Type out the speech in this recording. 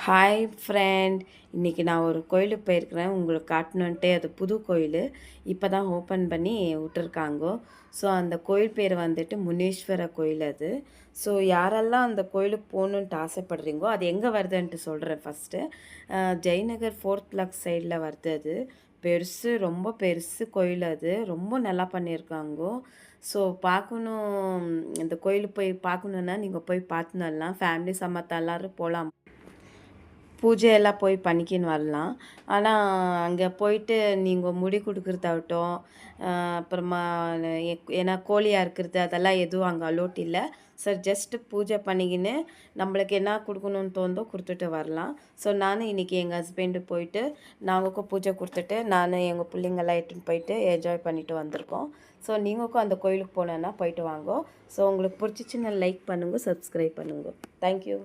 Hi friend. இன்றைக்கி நான் ஒரு கோயிலுக்கு போயிருக்கிறேன். உங்களுக்கு காட்டணுன்ட்டே அது புது கோயில். இப்போ தான் ஓப்பன் பண்ணி விட்டுருக்காங்கோ. ஸோ அந்த கோயில் பேர் வந்துட்டு முனீஸ்வர கோயில் அது. ஸோ யாரெல்லாம் அந்த கோயிலுக்கு போகணுன்ட்டு ஆசைப்படுறீங்கோ, அது எங்கே வருதுன்ட்டு சொல்கிறேன் ஃபஸ்ட்டு. ஜெயநகர் 4th லாக் சைடில் வருது அது. பெருசு, ரொம்ப பெருசு கோயில் அது. ரொம்ப நல்லா பண்ணியிருக்காங்கோ. ஸோ பார்க்கணும், இந்த கோயிலுக்கு போய் பார்க்கணுன்னா நீங்கள் போய் பார்த்துன்னு வரலாம். ஃபேமிலி சமத்தா எல்லோரும் போகலாம். பூஜையெல்லாம் போய் பண்ணிக்கின்னு வரலாம். ஆனால் அங்கே போயிட்டு நீங்கள் முடி கொடுக்குறதாகட்டும், அப்புறமா ஏன்னா கோழியாக இருக்கிறது அதெல்லாம் எதுவும் அங்கே அலோட் இல்லை. சார் ஜஸ்ட்டு பூஜை பண்ணிக்கின்னு நம்மளுக்கு என்ன கொடுக்கணுன்னு தோணுதோ கொடுத்துட்டு வரலாம். ஸோ நானும் இன்றைக்கி எங்கள் ஹஸ்பண்டு போயிட்டு நாங்களுக்கும் பூஜை கொடுத்துட்டு நான் எங்கள் பிள்ளைங்கெல்லாம் இட்டுன்னு போயிட்டு என்ஜாய் பண்ணிவிட்டு வந்திருக்கோம். ஸோ நீங்களுக்கும் அந்த கோயிலுக்கு போனோன்னா போயிட்டு வாங்கோ. ஸோ உங்களுக்கு பிடிச்சிச்சின்னா லைக் பண்ணுங்க, சப்ஸ்கிரைப் பண்ணுங்க. தேங்க்யூ.